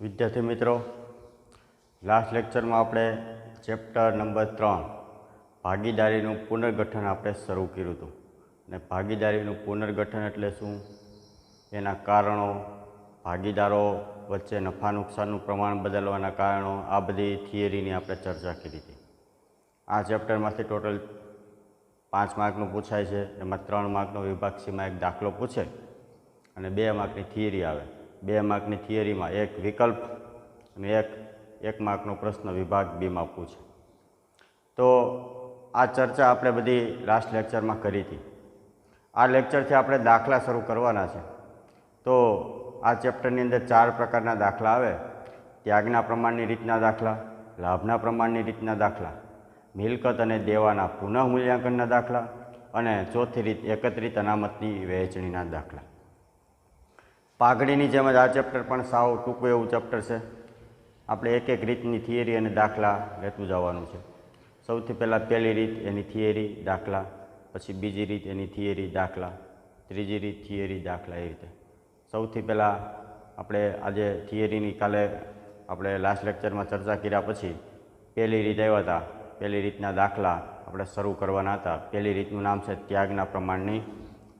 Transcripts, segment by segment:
विद्यार्थी मित्रों, last lecture में आपणे चेप्टर नंबर 3 भागीदारीનું पुनर्गठन આપણે શરૂ કર્યું હતું અને ભાગીદારીનું પુનર્ગઠન એટલે શું, એના કારણો, ભાગીદારો વચ્ચે નફા નુકસાનનું પ્રમાણ બદલવાના કારણો, આ બધી થિયરીની આપણે ચર્ચા કરી હતી। આ ચેપ્ટરમાંથી ટોટલ 5 માર્કનું પૂછાય છે। એમાં 3 માર્કનો વિભાગ સીમાં એક દાખલો પૂછે અને 2 માર્કની થિયરી આવે। 2 માર્કની થિયરીમાં એક વિકલ્પ અને એક માર્कનો प्रश्न विभाग बी में पूछे। तो आ चर्चा आपणे बधी लास्ट लेक्चर में करी थी। आ लेक्चर थी आपणे दाखला शुरू करवाना छे। तो आ चेप्टरनी अंदर 4 प्रकारना दाखला आवे। त्यागना प्रमाणनी रीतना दाखला, लाभना प्रमाणनी रीतना दाखला, मिलकत अने देवाना पुनः मूल्यांकनना दाखला अने चौथी रीत एकत्रित अनामतनी वहेंचणीना दाखला। पाघड़ीनी जेम ज आ चेप्टर पण साव टूंकું એવું चेप्टर छे। આપણે એક રીતની થિયરી અને દાખલા લેતું જવાનું છે। સૌથી પહેલાં પહેલી રીત એની થિયરી દાખલા, પછી બીજી રીત એની થિયરી દાખલા, ત્રીજી રીત થિયરી દાખલા, એ રીતે સૌથી પહેલાં આપણે આજે થિયરીની કાલે આપણે લાસ્ટ લેક્ચરમાં ચર્ચા કર્યા પછી પહેલી રીત આવ્યા હતા। પહેલી રીતના દાખલા આપણે શરૂ કરવાના હતા। પહેલી રીતનું નામ છે ત્યાગના પ્રમાણની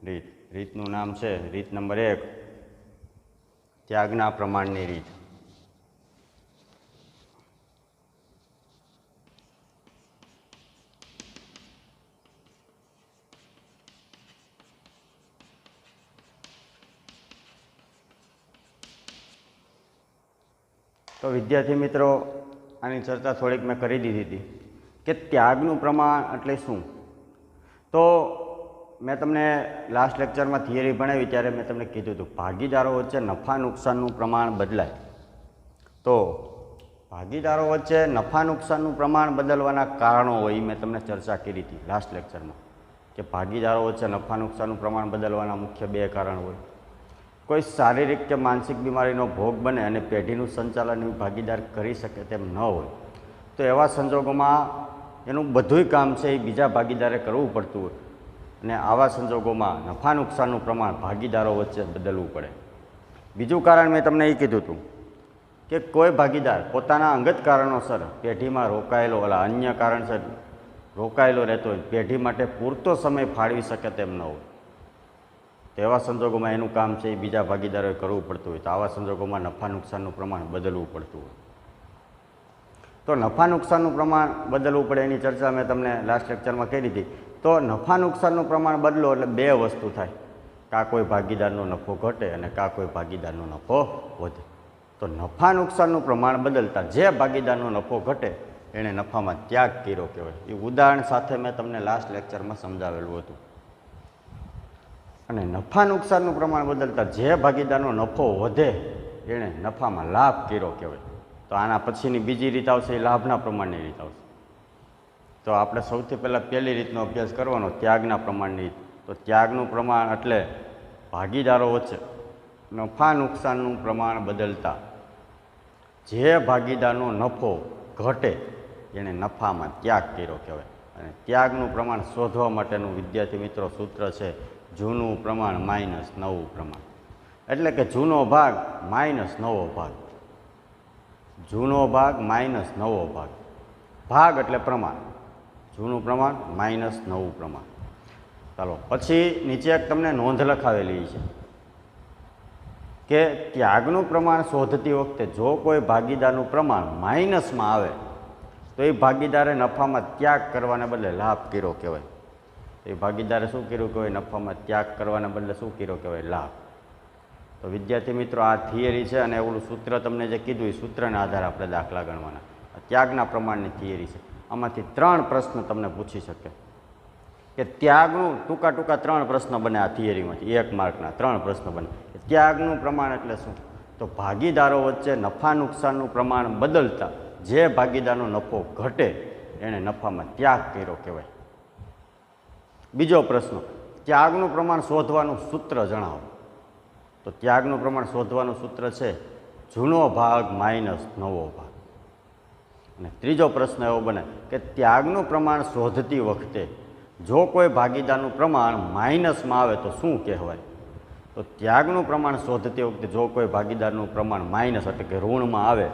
રીત। રીતનું નામ છે રીત નંબર 1 ત્યાગના પ્રમાણની રીત। तो विद्यार्थी मित्रों, आनी चर्चा थोड़ीक मैं करी दीधी थी कि त्यागનું प्रमाण એટલે શું। तो मैं तमने लास्ट लेक्चर में थियरी भणावी त्यारे मैं तमने कीधुं हतुं भागीदारो वच्चे नफा नुकसानનું प्रमाण बदलाय। तो भागीदारो वच्चे नफा नुकसानનું प्रमाण बदलवाना कारणों होय मैं तमने चर्चा करी थी लास्ट लेक्चर में कि भागीदारो वच्चे नफा नुकसानનું प्रमाण बदलवाना मुख्य 2 कारण होय। कोई शारीरिक के मानसिक बीमारीनो भोग बने अने पेढ़ीनुं संचालन भागीदार करी शके तेम न होय तो एवा संजोगोमां एनुं बधुंय काम छे ए बीजा भागीदारे करवुं पड़तुं होय अने आवा संजोगोमां नफा नुकसानનું प्रमाण भागीदारो वच्चे बदलवुं पड़े। बीजुं कारण मैं तमने ए कीधुं हतुं कि कोई भागीदार पोताना अंगत कारणोसर पेढ़ीमां रोकायेलो अन्य कारणसर रोकायेलो रहेतो होय पेढ़ी माटे पूरतो समय फाळवी शके तेम न होय तो एवा संजोगों में एनु काम है बीजा भागीदारों करवू पड़तुं होय तो आवा संजोगों में नफा नुकसानનું प्रमाण बदलवू पड़तुं होय। तो नफा नुकसानનું प्रमाण बदलवू पड़े एनी चर्चा मैं तमने लास्ट लेक्चर में करी थी। तो नफा नुकसानનું प्रमाण बदलो एटले 2 वस्तु थाय, का कोई भागीदारनो नफो घटे अने का कोई भागीदारनो नफो वधे। तो नफा नुकसानનું प्रमाण बदलता जे भागीदारनो नफो घटे एणे नफामां त्याग कर्यो कहेवाय। ए उदाहरण साथे मैं तमने लास्ट लेक्चर में समजावेलुं हतुं। अने नफा नुकसानનું प्रमाण बदलता जे भागीदारनो नफो वधे एणे नफामां लाभ कर्यो कहेवाय। तो आना पछीनी बीजी रीत आवशे लाभना प्रमाणनी रीत आवशे। तो आपणे सौथी पहेला पहेली रीतनो अभ्यास करवानो त्यागना प्रमाणनी रीत। तो त्यागनुं प्रमाण एटले भागीदारो वच्चे नफा नुकसानનું प्रमाण बदलता जे भागीदारनो नफो घटे एणे नफामां त्याग कर्यो कहेवाय। अने त्यागनुं प्रमाण शोधवा माटेनुं विद्यार्थी मित्रों सूत्र छे जूनू प्रमाण माइनस नवू प्रमाण। एटले के जूनो भाग माइनस नवो भाग, जूनो भाग माइनस नवो भाग, भाग एटले प्रमाण, जूनू प्रमाण माइनस नवू प्रमाण। चलो पछी नीचे एक तमने नोंध लखावेली छे के त्यागनुं प्रमाण शोधती वखते जो कोई भागीदारनुं प्रमाण माइनस में आवे तो ए भागीदारे नफामां त्याग करवाने बदले लाभ कर्यो कहेवाय। तो ये भागीदारे शू कर्युं कहेवाय, नफामां त्याग करवाने बदले शू कर्यो कहेवाय, लाभ। तो विद्यार्थी मित्रों, आ थियरी है अने एवुं सूत्र तमने जे कीधुं ए सूत्रना आधारे आपणे दाखला गणवाना। त्यागना प्रमाणनी थियरी छे। आमांथी 3 प्रश्न तमने पूछी शके कि त्यागनुं टूंका टूंका 3 प्रश्न बने आ थियरीमांथी 1 मार्कना 3 प्रश्न बने। त्यागनुं प्रमाण एटले शुं, तो भागीदारो वच्चे नफा नुकसाननुं प्रमाण बदलता जे भागीदारनो नफो घटे एणे नफामां त्याग कर्यो कहेवाय। बीजो प्रश्न, त्यागनुं प्रमाण शोधवानुं सूत्र जणावो। तो त्यागनुं प्रमाण शोधवानुं सूत्र छे जूनो भाग माइनस नवो भाग। अने त्रीजो प्रश्न एवो बने कि त्यागनुं प्रमाण शोधती वखते जो कोई भागीदारनुं प्रमाण माइनस में आवे तो शुं कहेवाय। તો ત્યાગનું પ્રમાણ શોધતી વખતે જો કોઈ ભાગીદારનું પ્રમાણ માઇનસ એટલે કે ઋણમાં આવે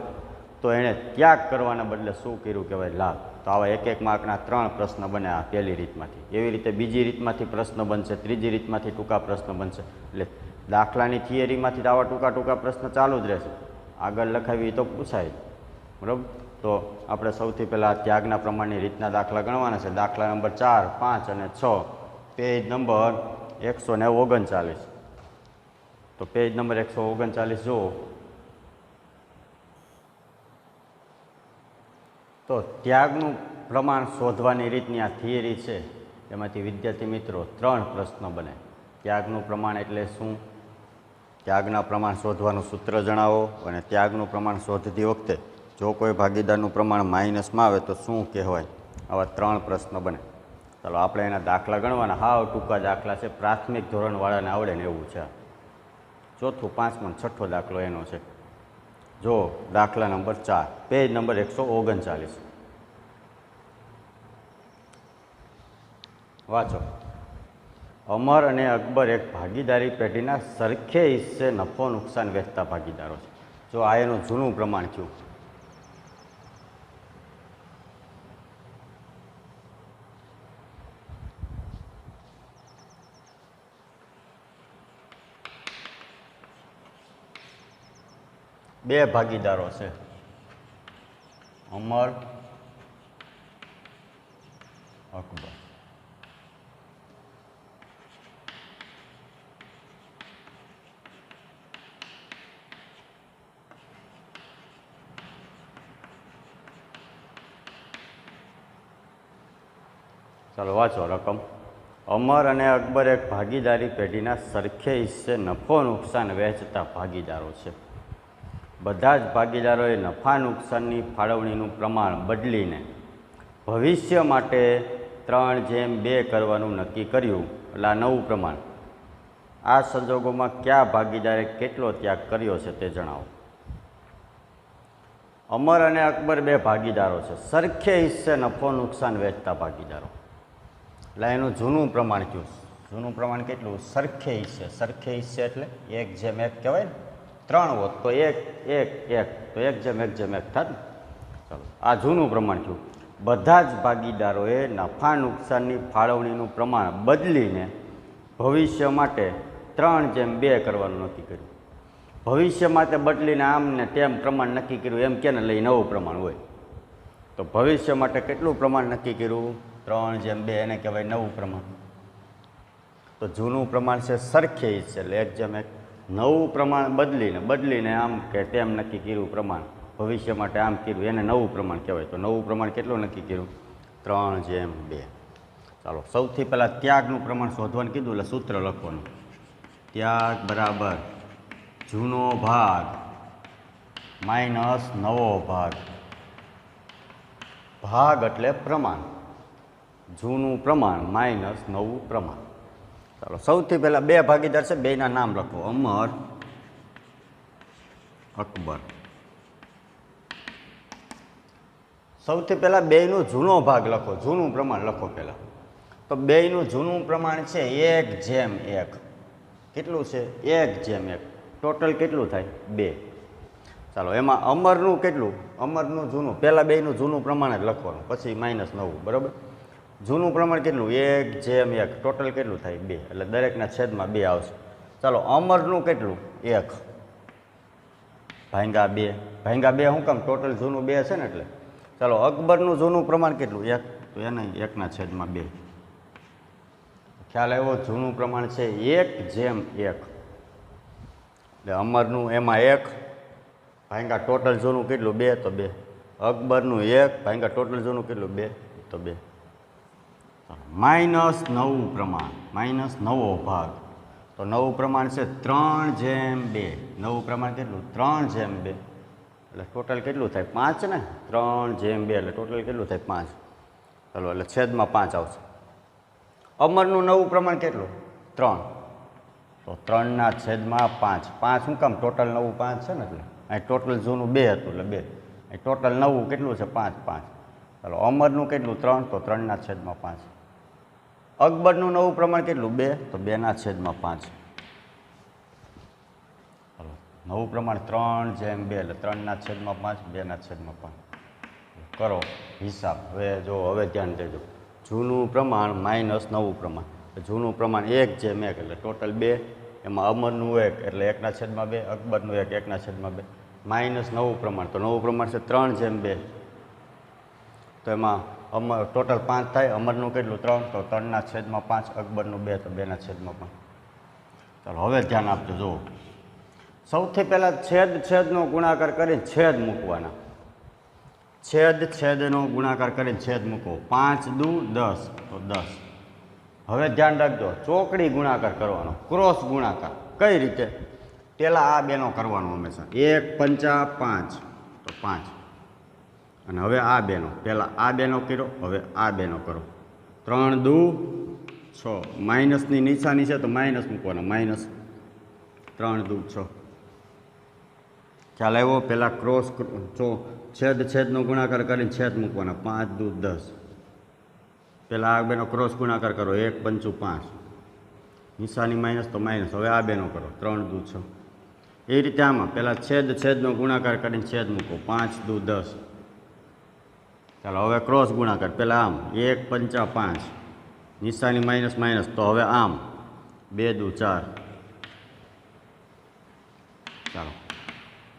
તો એણે ત્યાગ કરવાના બદલે શું કર્યું કહેવાય? લાભ. તો આવા એક એક માર્કના 3 પ્રશ્ન બને આ પહેલી રીતમાંથી. એવી રીતે બીજી રીતમાંથી પ્રશ્ન બનશે, ત્રીજી રીતમાંથી ટૂંકા પ્રશ્ન બનશે. એટલે દાખલાની થિયરીમાંથી આવા ટૂંકા પ્રશ્ન ચાલુ જ રહેશે. આગળ લખાવી તો પૂછાય, બરાબર. તો આપણે સૌથી પહેલાં ત્યાગના પ્રમાણની રીતના દાખલા ગણવાના છે. દાખલા નંબર 4, 5 અને 6, પેજ નંબર 139. તો પેજ નંબર 139 જુઓ. તો ત્યાગનું પ્રમાણ શોધવાની રીતની આ થિયરી છે. એમાંથી વિદ્યાર્થી મિત્રો 3 પ્રશ્નો બને. ત્યાગનું પ્રમાણ એટલે શું? ત્યાગના પ્રમાણ શોધવાનું સૂત્ર જણાવો. અને ત્યાગનું પ્રમાણ શોધતી વખતે જો કોઈ ભાગીદારનું પ્રમાણ માઇનસમાં આવે તો શું કહેવાય? આવા 3 પ્રશ્નો બને. ચાલો આપણે એના દાખલા ગણવાના. હાવ ટૂંકા દાખલા છે, પ્રાથમિક ધોરણવાળાને આવડે ને એવું છે. ચોથું, પાંચમો, છઠ્ઠો દાખલો એનો છે. જો દાખલા નંબર 4, પેજ નંબર 139. વાંચો. અમર અને અકબર એક ભાગીદારી પેઢીના સરખે હિસ્સે નફો નુકસાન વહેંચતા ભાગીદારો છે. જો આ એનું જૂનું પ્રમાણ થયું. બે ભાગીદારો છે, અમર, અકબર. ચાલો વાંચો રકમ. અમર અને અકબર એક ભાગીદારી પેઢીના સરખે હિસ્સે નફો નુકસાન વહેંચતા ભાગીદારો છે. બધા જ ભાગીદારોએ નફા નુકસાનની ફાળવણીનું પ્રમાણ બદલીને ભવિષ્ય માટે 3:2 કરવાનું નક્કી કર્યું. એટલે આ નવું પ્રમાણ. આ સંજોગોમાં કયા ભાગીદારે કેટલો ત્યાગ કર્યો છે તે જણાવો. અમર અને અકબર બે ભાગીદારો છે, સરખે હિસ્સે નફો નુકસાન વહેંચતા ભાગીદારો. એટલે એનું જૂનું પ્રમાણ કયું? જૂનું પ્રમાણ કેટલું? સરખે હિસ્સે. સરખે હિસ્સે એટલે 1:1 કહેવાય ને. 3 હોત તો 1:1 તો 1:1 થાત ને. ચાલો આ જૂનું પ્રમાણ થયું. બધા જ ભાગીદારોએ નફા નુકસાનની ફાળવણીનું પ્રમાણ બદલીને ભવિષ્ય માટે 3:2 કરવાનું નક્કી કર્યું. ભવિષ્ય માટે બદલીને આમ ને તેમ પ્રમાણ નક્કી કર્યું એમ કે ને લઈ નવું પ્રમાણ હોય. તો ભવિષ્ય માટે કેટલું પ્રમાણ નક્કી કર્યું? 3:2. એને કહેવાય નવું પ્રમાણ. તો જૂનું પ્રમાણ છે સરખે હિસ્સે એટલે 1:1. નવું પ્રમાણ બદલીને આમ કે તેમ નક્કી કર્યું પ્રમાણ ભવિષ્ય માટે આમ કર્યું એને નવું પ્રમાણ કહેવાય. તો નવું પ્રમાણ કેટલું નક્કી કર્યું? 3:2. ચાલો સૌથી પહેલાં ત્યાગનું પ્રમાણ શોધવાનું કીધું એટલે સૂત્ર લખવાનું. ત્યાગ બરાબર જૂનો ભાગ માઇનસ નવો ભાગ. ભાગ એટલે પ્રમાણ, જૂનું પ્રમાણ માઇનસ નવું પ્રમાણ. ચાલો સૌથી પહેલાં બે ભાગીદાર છે, બેના નામ લખો. અમર, અકબર. સૌથી પહેલાં બેયનું જૂનો ભાગ લખો, જૂનું પ્રમાણ લખો પહેલાં. તો બેયનું જૂનું પ્રમાણ છે 1:1. કેટલું છે? 1:1. ટોટલ કેટલું થાય? 2. ચાલો એમાં અમરનું કેટલું? અમરનું જૂનું, પહેલાં બેયનું જૂનું પ્રમાણ જ લખવાનું, પછી માઇનસ નવું. બરાબર. જૂનું પ્રમાણ કેટલું? 1:1. ટોટલ કેટલું થાય? 2. એટલે દરેકના છેદમાં 2 આવશે. ચાલો અમરનું કેટલું? 1 ભાંગા 2. ભાંગા 2 શું કામ? ટોટલ જૂનું 2 છે ને એટલે. ચાલો અકબરનું જૂનું પ્રમાણ કેટલું? 1. તો એને 1/2. ખ્યાલ આવ્યો? જૂનું પ્રમાણ છે 1:1. એટલે અમરનું એમાં 1 ભાંગા ટોટલ જૂનું કેટલું? 2. તો 2. અકબરનું 1 ભાંગા ટોટલ જૂનું કેટલું? 2. તો 2. માઇનસ નવું પ્રમાણ, માઇનસ નવો ભાગ. તો નવું પ્રમાણ છે 3:2. નવું પ્રમાણ કેટલું? 3:2. એટલે ટોટલ કેટલું થાય? 5 ને. 3:2 એટલે ટોટલ કેટલું થાય? 5. ચાલો એટલે છેદમાં 5 આવશે. અમરનું નવું પ્રમાણ કેટલું? 3. તો 3/5. 5 શું કામ? ટોટલ નવું 5 છે ને એટલે. અહીં ટોટલ જૂનું 2 હતું એટલે 2. અહીં ટોટલ નવું કેટલું છે? 5. ચાલો અમરનું કેટલું? 3. તો 3/5. અકબરનું નવું પ્રમાણ કેટલું? 2. તો 2/5. નવું પ્રમાણ 3/2 એટલે 3/5 2/5 કરો હિસાબ. હવે જો હવે ધ્યાન દેજો, જૂનું પ્રમાણ માઇનસ નવું પ્રમાણ. જૂનું પ્રમાણ 1/1 એટલે ટોટલ 2, એમાં અમરનું 1 એટલે 1/2, અકબરનું 1 1/2, માઇનસ નવું પ્રમાણ. તો નવું પ્રમાણ છે 3/2, તો એમાં ટોટલ 5 થાય. અમરનું કેટલું 3, તો 3/5, અકબરનું 2, તો 2/5. ચાલો હવે ધ્યાન આપજો. જુઓ, સૌથી પહેલાં છેદનો ગુણાકાર કરીને છેદ મૂકવાના. છેદનો ગુણાકાર કરીને છેદ મૂકવો. 5 દુ 10, તો 10. હવે ધ્યાન રાખજો, ચોકડી ગુણાકાર કરવાનો, ક્રોસ ગુણાકાર. કઈ રીતે? પહેલાં આ બેનો કરવાનો હંમેશા. 1 5 5, તો 5. અને હવે આ બેનો, પહેલાં આ બેનો કર્યો, હવે આ બેનો કરો. 3 દુ 6, માઇનસની નિશાની છે તો માઇનસ મૂકવાનો, માઇનસ 3 દુ 6. ખ્યાલ આવ્યો? પહેલાં ક્રોસ છેદનો ગુણાકાર કરીને છેદ મૂકવાના. 5 દુ 10. પહેલાં આ બેનો ક્રોસ ગુણાકાર કરો. 1 5 5, નિશાની માઇનસ તો માઇનસ. હવે આ બેનો કરો. 3 દુ 6. એ રીતે આમાં પહેલાં છેદનો ગુણાકાર કરીને છેદ મૂકો. 5 દુ 10. ચાલો હવે ક્રોસ ગુણાકાર. પહેલાં આમ 1 5 5, નિશાની માઇનસ માઇનસ, તો હવે આમ 2 દુ 4. ચાલો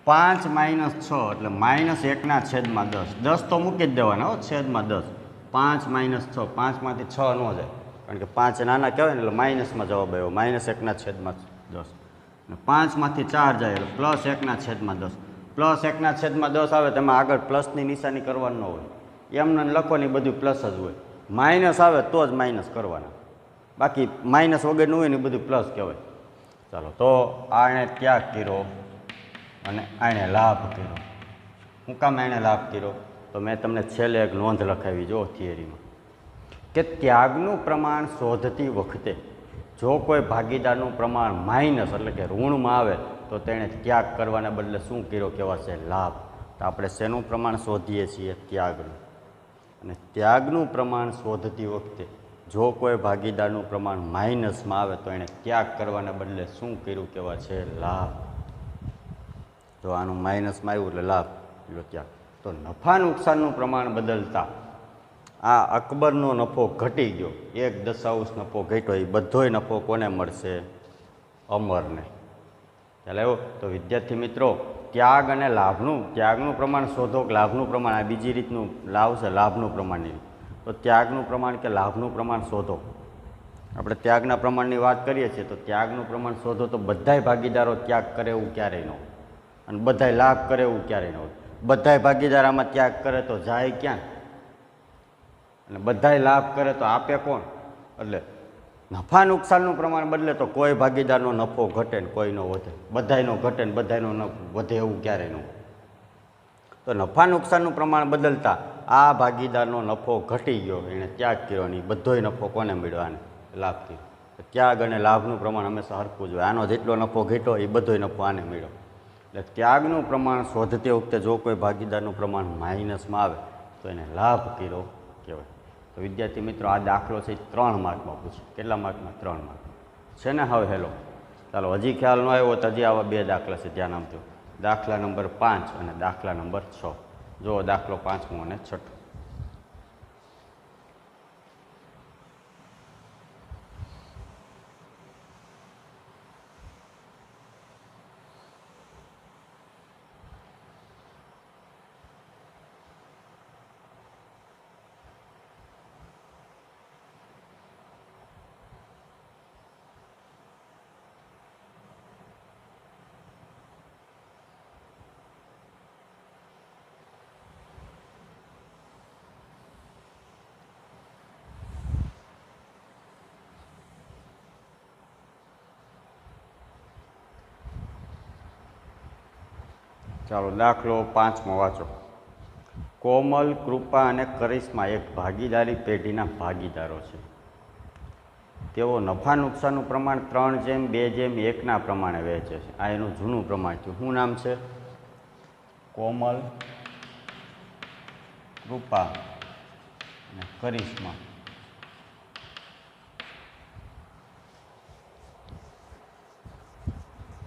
5 માઇનસ 6 એટલે -1/10. 10 તો મૂકી જ દેવાના હો, છેદમાં 10. 5 માઇનસ 6, 5માંથી 6 ન જાય, કારણ કે 5 નાના કહેવાય ને એટલે માઇનસમાં જવાબ આવ્યો. -1/10. અને 5માંથી 4 જાય એટલે +1/10. +1/10 આવે તેમાં આગળ પ્લસની નિશાની કરવાની ન હોય. એમને લખવાની બધું પ્લસ જ હોય. માઇનસ આવે તો જ માઇનસ કરવાના, બાકી માઇનસ વગરનું હોય ને બધું પ્લસ કહેવાય. ચાલો તો આણે ત્યાગ કર્યો અને આણે લાભ કર્યો. શું કામ એણે લાભ કર્યો? તો મેં તમને છેલ્લે એક નોંધ લખાવી જો થિયરીમાં, કે ત્યાગનું પ્રમાણ શોધતી વખતે જો કોઈ ભાગીદારનું પ્રમાણ માઇનસ એટલે કે ઋણમાં આવે તો તેણે ત્યાગ કરવાને બદલે શું કર્યો કહેવાશે? લાભ. તો આપણે શેનું પ્રમાણ શોધીએ છીએ? ત્યાગનું. અને ત્યાગનું પ્રમાણ શોધતી વખતે જો કોઈ ભાગીદારનું પ્રમાણ માઇનસમાં આવે તો એણે ત્યાગ કરવાને બદલે શું કર્યું કહેવાશે? લાભ. જો આનું માઇનસમાં આવ્યું એટલે લાભ, એટલો ત્યાગ. તો નફા નુકસાનનું પ્રમાણ બદલતા આ અકબરનો નફો ઘટી ગયો, 1/10 નફો ઘટ્યો. એ બધોય નફો કોને મળશે? અમરને. ચાલો એવું. તો વિદ્યાર્થી મિત્રો, ત્યાગ અને ત્યાગનું પ્રમાણ શોધો કે લાભનું પ્રમાણ, આ બીજી રીતનું લાવ છે લાભનું પ્રમાણની. તો ત્યાગનું પ્રમાણ કે લાભનું પ્રમાણ શોધો. આપણે ત્યાગના પ્રમાણની વાત કરીએ છીએ તો ત્યાગનું પ્રમાણ શોધો તો બધાય ભાગીદારો ત્યાગ કરે એવું ક્યારેય ન હોય, અને બધાય લાભ કરે એવું ક્યારેય ન હોય. બધાય ભાગીદાર આમાં ત્યાગ કરે તો જાય ક્યાં? અને બધાય લાભ કરે તો આપે કોણ? એટલે નફા નુકસાનનું પ્રમાણ બદલે તો કોઈ ભાગીદારનો નફો ઘટે ને કોઈનો વધે, બધાયનો ઘટે ને બધાયનો વધે એવું ક્યારેય ન હોય. તો નફા નુકસાનનું પ્રમાણ બદલતા આ ભાગીદારનો નફો ઘટી ગયો, એણે ત્યાગ કર્યો ને બધોય નફો કોને મળ્યો? આને લાભ કર્યો. ત્યાગ અને લાભનું પ્રમાણ હંમેશા સરખું જ હોય. આનો જેટલો નફો ઘટ્યો એ બધોય નફો આને મળ્યો. એટલે ત્યાગનું પ્રમાણ શોધતી વખતે જો કોઈ ભાગીદારનું પ્રમાણ માઇનસમાં આવે તો એને લાભ કર્યો કહેવાય. તો વિદ્યાર્થી મિત્રો, આ દાખલો છે 3 માર્કમાં પૂછે. કેટલા માર્કમાં? 3 માર્ક છે ને. હવે હેલો, ચાલો હજી ખ્યાલ ન આવ્યો તો હજી આવા 2 દાખલા છે, ધ્યાન આપજો. દાખલા નંબર 5 અને દાખલા નંબર 6. જો દાખલો 5મો અને 6. ચાલો દાખલો 5મો વાંચો. કોમલ, કૃપા અને કરિશ્મા એક ભાગીદારી પેઢીના ભાગીદારો છે. તેઓ નફા નુકસાનનું પ્રમાણ 3/2/1 પ્રમાણે વહેંચે છે. આ એનું જૂનું પ્રમાણ છે. શું નામ છે? કોમલ, કૃપા અને કરિશ્મા.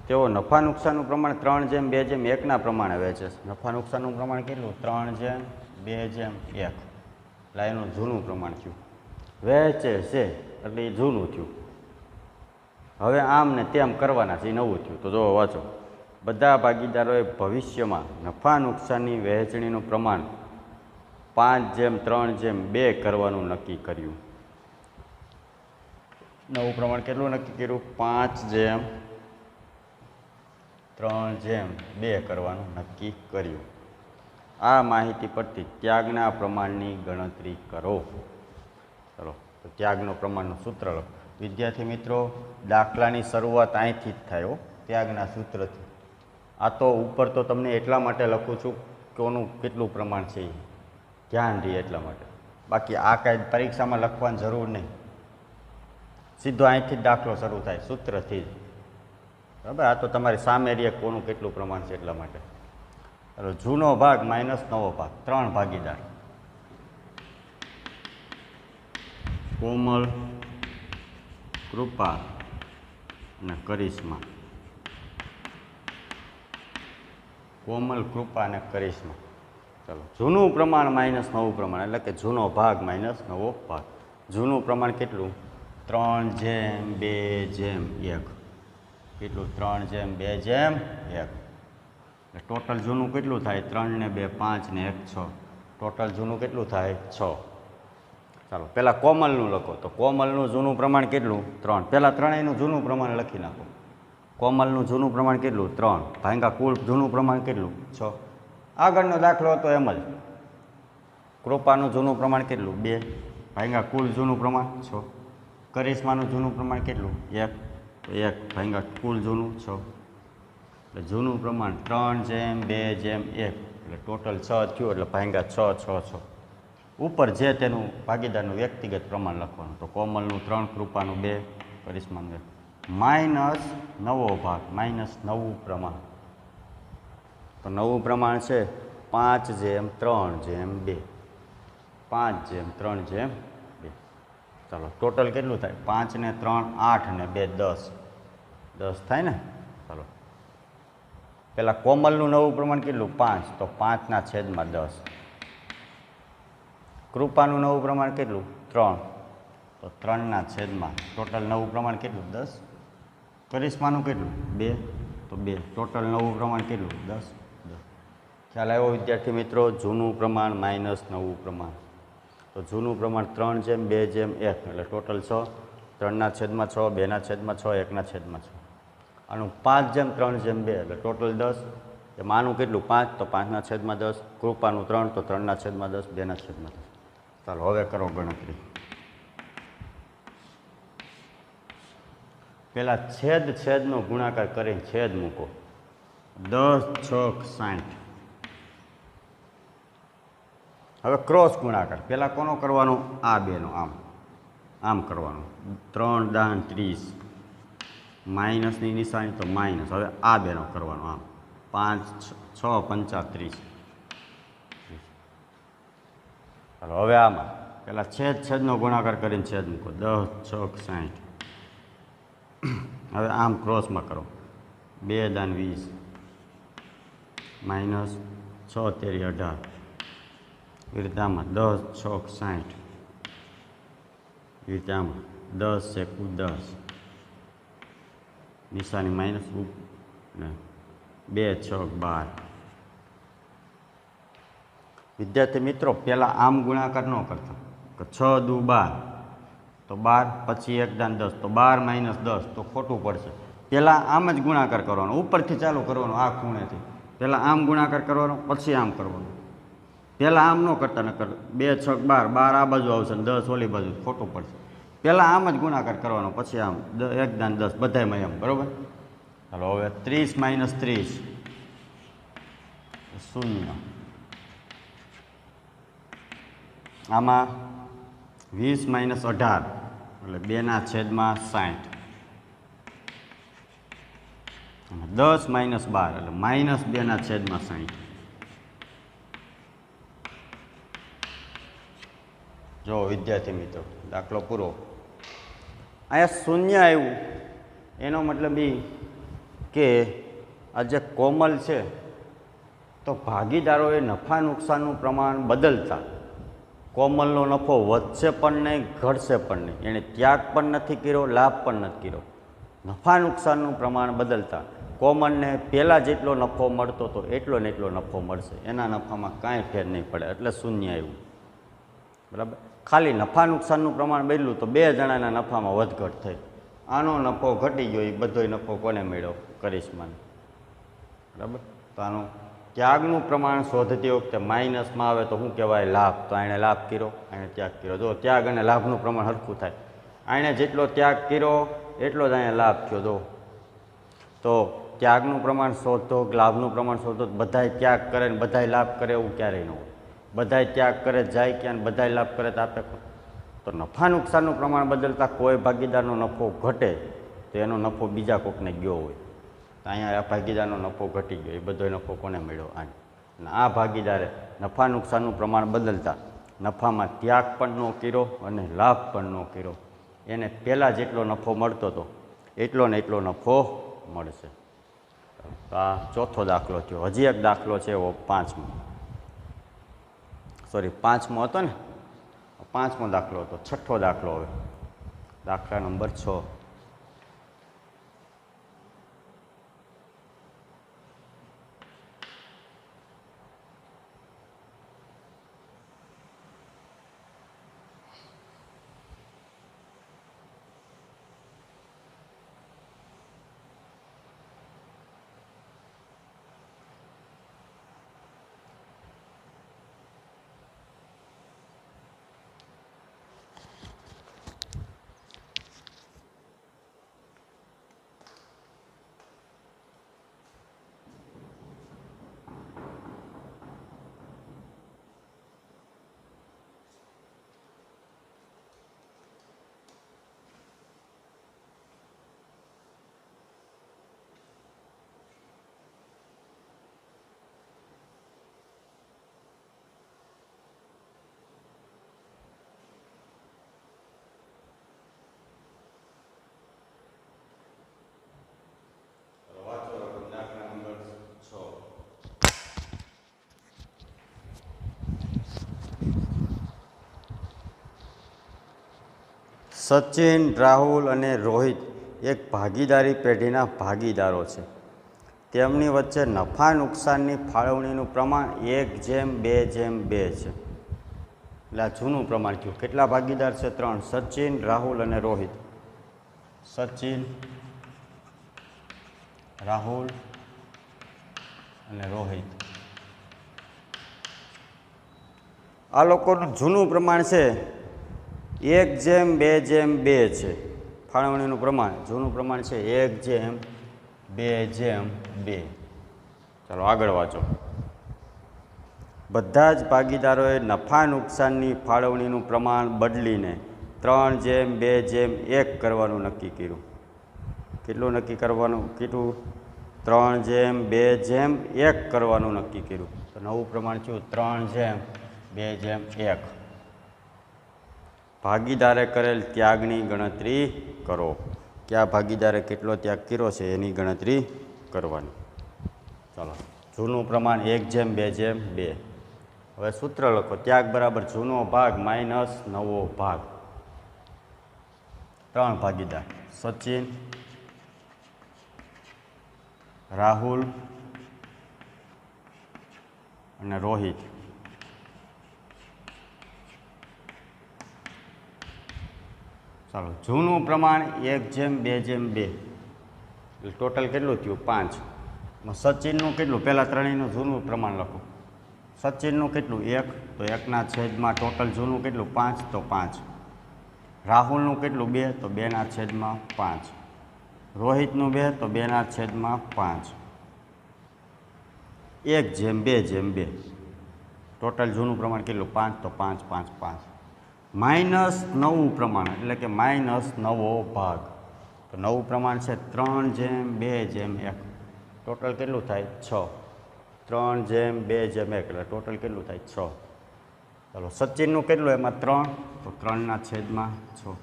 તેઓ નફા નુકસાનનું પ્રમાણ 3/2/1 પ્રમાણે વહેંચે છે. નફા નુકસાનનું પ્રમાણ કેટલું? 3/2/1. એટલે એનું જૂનું પ્રમાણ થયું. વહેંચે છે એટલે એ જૂનું થયું. હવે આમ ને તેમ કરવાના છે, એ નવું થયું. તો જો વાંચો, બધા ભાગીદારોએ ભવિષ્યમાં નફા નુકસાનની વહેંચણીનું પ્રમાણ 5/3/2 કરવાનું નક્કી કર્યું. નવું પ્રમાણ કેટલું નક્કી કર્યું? 5/3/2 કરવાનું નક્કી કર્યું. આ માહિતી પરથી ત્યાગના પ્રમાણની ગણતરી કરો. ચલો, તો ત્યાગનું પ્રમાણનું સૂત્ર લખો. વિદ્યાર્થી મિત્રો, દાખલાની શરૂઆત અહીંથી જ થાય હો, ત્યાગના સૂત્રથી. આ તો ઉપર તો તમને એટલા માટે લખું છું કે ઓનું કેટલું પ્રમાણ છે એ ધ્યાન રહે એટલા માટે. બાકી આ કાંઈ પરીક્ષામાં લખવાની જરૂર નહીં. સીધો અહીંથી જ દાખલો શરૂ થાય, સૂત્રથી જ. બરાબર? આ તો તમારી સામે રહે કોનું કેટલું પ્રમાણ છે એટલા માટે. ચાલો, જૂનો ભાગ માઇનસ નવો ભાગ, 3 ભાગીદાર. કોમલ, કૃપા અને કરિશ્મા. કોમલ, કૃપા અને કરિશ્મા. ચાલો, જૂનું પ્રમાણ માઇનસ નવું પ્રમાણ, એટલે કે જૂનો ભાગ માઇનસ નવો ભાગ. જૂનું પ્રમાણ કેટલું? 3/2/1. કેટલું? 3/2/1. એટલે ટોટલ જૂનું કેટલું થાય? 3 ને 2 5 ને 1 6. ટોટલ જૂનું કેટલું થાય? 6. ચાલો, પહેલાં કોમલનું લખો. તો કોમલનું જૂનું પ્રમાણ કેટલું? 3. પહેલાં ત્રણેયનું જૂનું પ્રમાણ લખી નાખો. કોમલનું જૂનું પ્રમાણ કેટલું? 3. ભાંગા કુલ જૂનું પ્રમાણ કેટલું? 6. આગળનો દાખલો હતો એમ જ. કૃપાનું જૂનું પ્રમાણ કેટલું? 2. ભાંગા કુલ જૂનું પ્રમાણ 6. કરિશ્માનું જૂનું પ્રમાણ કેટલું? 1. 1 ભાંગા કુલ જૂનું 6. એટલે જૂનું પ્રમાણ 3/2/1. એટલે ટોટલ 6 થયું, એટલે ભાંગા 6 6 6. ઉપર જે તેનું ભાગીદારનું વ્યક્તિગત પ્રમાણ લખવાનું. તો કોમલનું 3, કૃપાનું 2, કરિશ્માનું 1. માઇનસ નવો ભાગ, માઇનસ નવું પ્રમાણ. તો નવું પ્રમાણ છે 5/3/2. 5/3/2. ચાલો, ટોટલ કેટલું થાય? 5 ને 3 8 ને 2 10. 10 થાય ને? ચાલો, પહેલાં કોમલનું નવું પ્રમાણ કેટલું? 5. તો 5/10. કૃપાનું નવું પ્રમાણ કેટલું? 3. તો 3/10. ટોટલ નવું પ્રમાણ કેટલું? 10. કરિશ્માનું કેટલું? 2. તો 2. ટોટલ નવું પ્રમાણ કેટલું? 10. 10. ખ્યાલ આવ્યો વિદ્યાર્થી મિત્રો? જૂનું પ્રમાણ માઇનસ નવું પ્રમાણ. તો જૂનું પ્રમાણ 3/2/1. એટલે ટોટલ 6. 3/6, 2/6, 1/6. આનું 5/3/2. એટલે ટોટલ 10. એમાં આનું કેટલું? 5. તો 5/10. કૃપાનું 3. તો 3/10, 2/10. ચાલો, હવે કરો ગણતરી. પહેલાં છેદનો ગુણાકાર કરીને છેદ મૂકો. 10 6 60. હવે ક્રોસ ગુણાકાર. પહેલાં કોનો કરવાનો? આ બેનો. આમ કરવાનો. 3 દાન 30. માઇનસની નિશાની તો માઇનસ. હવે આ બેનો કરવાનો. આમ 5 6 35. ચાલો, હવે આમાં પહેલાં છેદનો ગુણાકાર કરીને છેદ મૂકો. 10 6 60. હવે આમ ક્રોસમાં કરો. 2 દાન 20. માઇનસ 6 તેરી 18. એ રીતે આમાં 10 6 60. એ રીતે આમાં 10 1 10. નિશાની માઇનસ ને 2 6 12. વિદ્યાર્થી મિત્રો, પહેલાં આમ ગુણાકાર ન કરતા. 6 દુ 12. તો 12, પછી 1 દાન 10. તો 12 - 10. તો ખોટું પડશે. પહેલાં આમ જ ગુણાકાર કરવાનો. ઉપરથી ચાલુ કરવાનો, આ ખૂણેથી. પહેલાં આમ ગુણાકાર કરવાનો, પછી આમ કરવાનો. પહેલાં આમ ન કરતા, નકર 2 6 12. 12 આ બાજુ આવશે ને 10 ઓલી બાજુ. ખોટું પડશે. પહેલાં આમ જ ગુણાકાર કરવાનો, પછી આમ 1 દાન 10. બધાયમાં એમ. બરાબર? ચાલો, હવે 30 - 30 0. આમાં 20 - 18 એટલે 2/60. અને 10 - 12 એટલે -2/60. જો વિદ્યાર્થી મિત્રો, દાખલો પૂરો. અહીંયા શૂન્ય આવ્યું એનો મતલબ એ કે આ જે કોમલ છે તો ભાગીદારોએ નફા નુકસાનનું પ્રમાણ બદલતા કોમલનો નફો વધશે પણ નહીં, ઘટશે પણ નહીં. એણે ત્યાગ પણ નથી કર્યો, લાભ પણ નથી કર્યો. નફા નુકસાનનું પ્રમાણ બદલતા કોમલને પહેલાં જેટલો નફો મળતો હતો એટલો ને એટલો નફો મળશે. એના નફામાં કાંઈ ફેર નહીં પડે, એટલે શૂન્ય આવ્યું. બરાબર. ખાલી નફા નુકસાનનું પ્રમાણ બદલ્યું તો બે જણાના નફામાં વધઘટ થઈ. આનો નફો ઘટી ગયો, એ બધોય નફો કોને મળ્યો? કરિશ્માને. બરાબર. તો આનું ત્યાગનું પ્રમાણ શોધતી વખતે માઇનસમાં આવે તો શું કહેવાય? લાભ. તો એણે લાભ કર્યો, એણે ત્યાગ કર્યો. જો ત્યાગ અને લાભનું પ્રમાણ સરખું થાય. એણે જેટલો ત્યાગ કર્યો એટલો જ અહીંયા લાભ થયો. જો તો ત્યાગનું પ્રમાણ શોધો, લાભનું પ્રમાણ શોધો, બધાય ત્યાગ કરે ને બધાય લાભ કરે એવું ક્યારેય ન હોય. બધાય ત્યાગ કરે જાય ક્યાં, બધાય લાભ કરે તો આપે. તો નફા નુકસાનનું પ્રમાણ બદલતા કોઈ ભાગીદારનો નફો ઘટે તો એનો નફો બીજા કોકને ગયો હોય. તો અહીંયા આ ભાગીદારનો નફો ઘટી ગયો, એ બધો નફો કોને મળ્યો? આને. અને આ ભાગીદારે નફા નુકસાનનું પ્રમાણ બદલતા નફામાં ત્યાગ પણ ન કર્યો અને લાભ પણ ન કર્યો. એને પહેલાં જેટલો નફો મળતો હતો એટલો ને એટલો નફો મળશે. તો આ ચોથો દાખલો થયો. હજી એક દાખલો છે એવો પાંચમો હતો ને, પાંચમો દાખલો હતો. છઠ્ઠો દાખલો હવે, દાખલા નંબર 6. સચિન, રાહુલ અને રોહિત એક ભાગીદારી પેઢીના ભાગીદારો છે. તેમની વચ્ચે નફા નુકસાનની ફાળવણીનું પ્રમાણ 1:2:2 છે. એટલે આ જૂનું પ્રમાણ થયું. કેટલા ભાગીદાર છે? 3. સચિન, રાહુલ અને રોહિત. સચિન, રાહુલ અને રોહિત. આ લોકોનું જૂનું પ્રમાણ છે 1:2:2 છે. ફાળવણીનું પ્રમાણ જૂનું પ્રમાણ છે 1:2:2. ચાલો આગળ વાંચો. બધા જ ભાગીદારોએ નફા નુકસાનની ફાળવણીનું પ્રમાણ બદલીને 3:2:1 કરવાનું નક્કી કર્યું. કેટલું નક્કી કરવાનું કીધું? 3:2:1 કરવાનું નક્કી કર્યું. તો નવું પ્રમાણ થયું 3:2:1. ભાગીદારે કરેલ ત્યાગની ગણતરી કરો. કયા ભાગીદારે કેટલો ત્યાગ કર્યો છે એની ગણતરી કરવાની. ચાલો, જૂનું પ્રમાણ 1:2:2. હવે સૂત્ર લખો. ત્યાગ બરાબર જૂનો ભાગ માઇનસ નવો ભાગ. 3 ભાગીદાર: સચિન, રાહુલ અને રોહિત. ચાલો, જૂનું પ્રમાણ 1:2:2. ટોટલ કેટલું થયું? 5. સચિનનું કેટલું? પહેલાં ત્રણેયનું જૂનું પ્રમાણ લખો. સચિનનું કેટલું? 1. તો 1/માં ટોટલ જૂનું કેટલું? 5. તો 5. રાહુલનું કેટલું? 2. તો 2/5. રોહિતનું 2. તો 2/5. 1:2:2. ટોટલ જૂનું પ્રમાણ કેટલું? 5. તો 5, 5, 5. માઇનસ નવું પ્રમાણ એટલે કે માઇનસ નવો ભાગ. તો નવું પ્રમાણ છે 3:2:1. ટોટલ કેટલું થાય? 6. 3:2:1 એટલે ટોટલ કેટલું થાય? 6. ચાલો, સચિનનું કેટલું? એમાં 3. તો 3/6.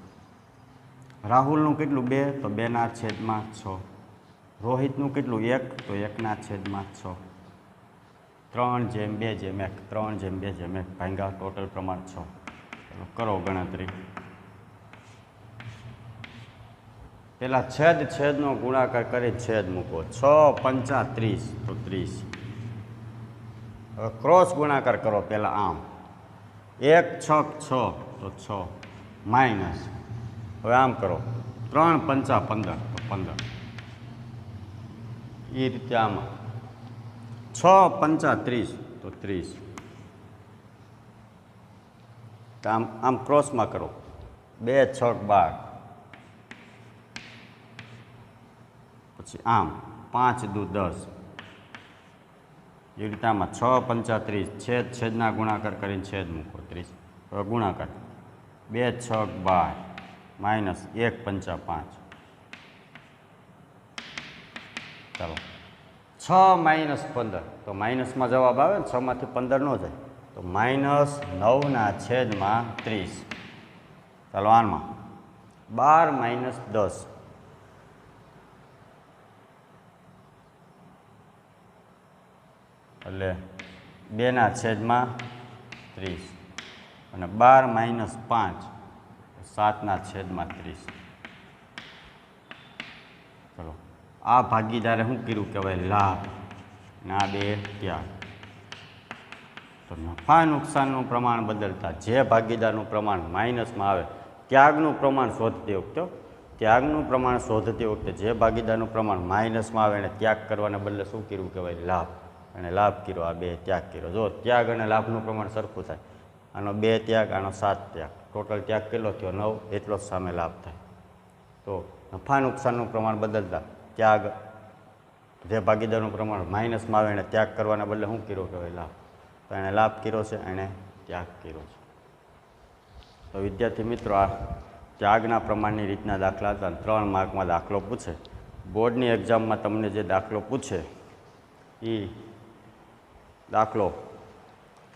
રાહુલનું કેટલું? 2. તો 2/6. રોહિતનું કેટલું 1 તો 1/6 3/2/1 3/2/1 ભાંગા ટોટલ પ્રમાણ 6. ચલો કરો ગણતરી. પેલા છેદનો ગુણાકાર કરી છેદ મૂકો. 6 5 30 તો 30. હવે ક્રોસ ગુણાકાર કરો પહેલાં આમ 1 6 6 તો 6 માઇનસ. હવે આમ કરો 3 5 15 તો 15. એ રીતે આમાં 6 5 30 તો 30. તો આમ ક્રોસમાં કરો 2 6 12. પછી આમ 5 2 10. એ રીતે આમાં 6 5 30 છેદના ગુણાકાર કરીને છેદ મૂકો 30. હવે ગુણાકાર 2 6 12 માઇનસ 1 5 5. ચાલો 6 માઇનસ 15 તો માઇનસમાં જવાબ આવે ને 6માંથી 15 ન જાય તો -9/30. ચાલો આનમાં 12 માઇનસ 10 એટલે 2/30 અને 12 માઇનસ 5 7/30. ચલો આ ભાગીદારે શું કર્યું કહેવાય લાભ અને આ બે ત્યાગ. તો નફા નુકસાનનું પ્રમાણ બદલતા જે ભાગીદારનું પ્રમાણ માઇનસમાં આવે ત્યાગનું પ્રમાણ શોધતી વખતે જે ભાગીદારનું પ્રમાણ માઇનસમાં આવે એને ત્યાગ કરવાને બદલે શું કર્યું કહેવાય લાભ. અને લાભ કર્યો આ બે ત્યાગ કર્યો. જો ત્યાગ અને લાભનું પ્રમાણ સરખું થાય. આનો 2 ત્યાગ આનો 7 ત્યાગ ટોટલ ત્યાગ કેટલો થયો 9 એટલો જ સામે લાભ થાય. તો નફા નુકસાનનું પ્રમાણ બદલતા ત્યાગ જે ભાગીદારનું પ્રમાણ માઇનસમાં આવે એને ત્યાગ કરવાના બદલે શું કર્યો કહેવાય લાભ. તો એણે લાભ કર્યો છે એણે ત્યાગ કર્યો છે. તો વિદ્યાર્થી મિત્રો આ ત્યાગના પ્રમાણની રીતના દાખલા હતા. 3 માર્કમાં દાખલો પૂછે. બોર્ડની એક્ઝામમાં તમને જે દાખલો પૂછે એ દાખલો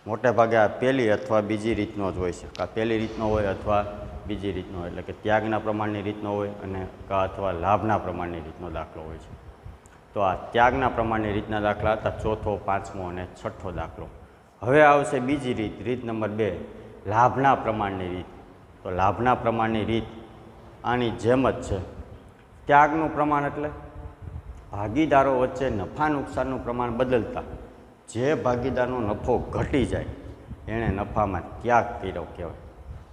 મોટે ભાગે આ પહેલી અથવા બીજી રીતનો જ હોય છે. કાં પહેલી રીતનો હોય અથવા બીજી રીતનો હોય. એટલે કે ત્યાગના પ્રમાણની રીતનો હોય અને કાં અથવા લાભના પ્રમાણની રીતનો દાખલો હોય છે. તો આ ત્યાગના પ્રમાણની રીતના દાખલા હતા 4થો 5મો અને 6ઠ્ઠો દાખલો. હવે આવશે બીજી રીત નંબર 2 લાભના પ્રમાણની રીત. તો લાભના પ્રમાણની રીત આની જેમ જ છે. ત્યાગનું પ્રમાણ એટલે ભાગીદારો વચ્ચે નફા નુકસાનનું પ્રમાણ બદલતા જે ભાગીદારનો નફો ઘટી જાય એણે નફામાં ત્યાગ કર્યો કહેવાય.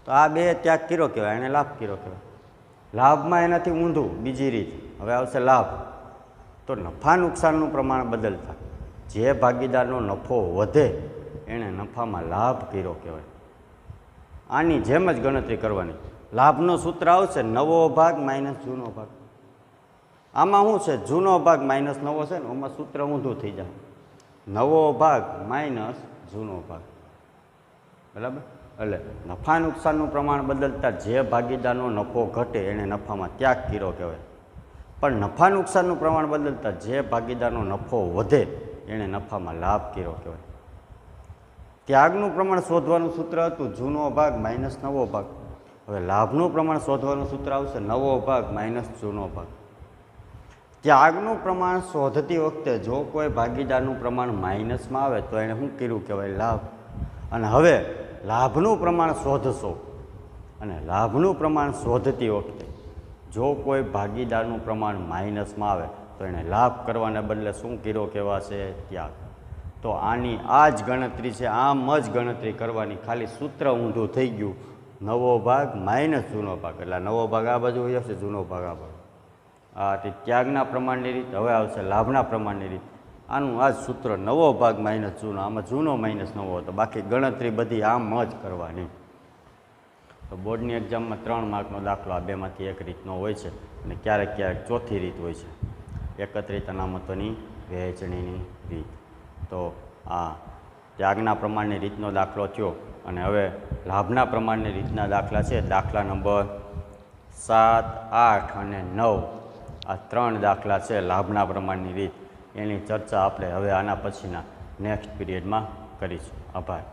તો આ બે ત્યાગ કર્યો કહેવાય એણે લાભ કર્યો કહેવાય. લાભમાં એનાથી ઊંધું બીજી રીત. હવે આવશે લાભ. તો નફા નુકસાનનું પ્રમાણ બદલતા જે ભાગીદારનો નફો વધે એણે નફામાં લાભ કર્યો કહેવાય. આની જેમ જ ગણતરી કરવાની. લાભનું સૂત્ર આવશે નવો ભાગ માઇનસ જૂનો ભાગ. આમાં શું છે જૂનો ભાગ માઇનસ નવો છે ને એમાં સૂત્ર ઊંધું થઈ જાય. નવો ભાગ માઇનસ જૂનો ભાગ. બરાબર. એટલે નફા નુકસાનનું પ્રમાણ બદલતા જે ભાગીદારનો નફો ઘટે એણે નફામાં ત્યાગ કર્યો કહેવાય. પણ નફા નુકસાનનું પ્રમાણ બદલતા જે ભાગીદારનો નફો વધે એણે નફામાં લાભ કર્યો કહેવાય. ત્યાગનું પ્રમાણ શોધવાનું સૂત્ર હતું જૂનો ભાગ માઇનસ નવો ભાગ. હવે લાભનું પ્રમાણ શોધવાનું સૂત્ર આવશે નવો ભાગ માઇનસ જૂનો ભાગ. ત્યાગનું પ્રમાણ શોધતી વખતે જો કોઈ ભાગીદારનું પ્રમાણ માઇનસમાં આવે તો એણે શું કર્યું કહેવાય લાભ. અને હવે લાભનું પ્રમાણ શોધશો અને લાભનું પ્રમાણ શોધતી વખતે જો કોઈ ભાગીદારનું પ્રમાણ માઇનસમાં આવે તો એણે લાભ કરવાને બદલે શું કર્યો કહેવાશે ત્યાગ. તો આની આ જ ગણતરી છે. આમ જ ગણતરી કરવાની. ખાલી સૂત્ર ઊંધું થઈ ગયું. નવો ભાગ માઇનસ જૂનો ભાગ. એટલે નવો ભાગ આ બાજુ હોય છે જૂનો ભાગ આ બાજુ. આ ત્યાગના પ્રમાણની રીત. હવે આવશે લાભના પ્રમાણની રીત. આનું આ જ સૂત્ર નવો ભાગ માઇનસ જૂનો. આમાં જૂનો માઇનસ નવો હતો. બાકી ગણતરી બધી આમ જ કરવાની. તો બોર્ડની એક્ઝામમાં 3 માર્કનો દાખલો આ બેમાંથી એક રીતનો હોય છે અને ક્યારેક ક્યારેક ચોથી રીત હોય છે. એકત્રિત અનામતોની વહેંચણીની રીત. તો આ ત્યાગના પ્રમાણની રીતનો દાખલો થયો. અને હવે લાભના પ્રમાણની રીતના દાખલા છે. દાખલા નંબર 7, 8 અને 9 આ 3 દાખલા છે લાભના પ્રમાણની રીત. એની ચર્ચા આપણે હવે આના પછીના નેક્સ્ટ પીરિયડમાં કરીશું. આભાર.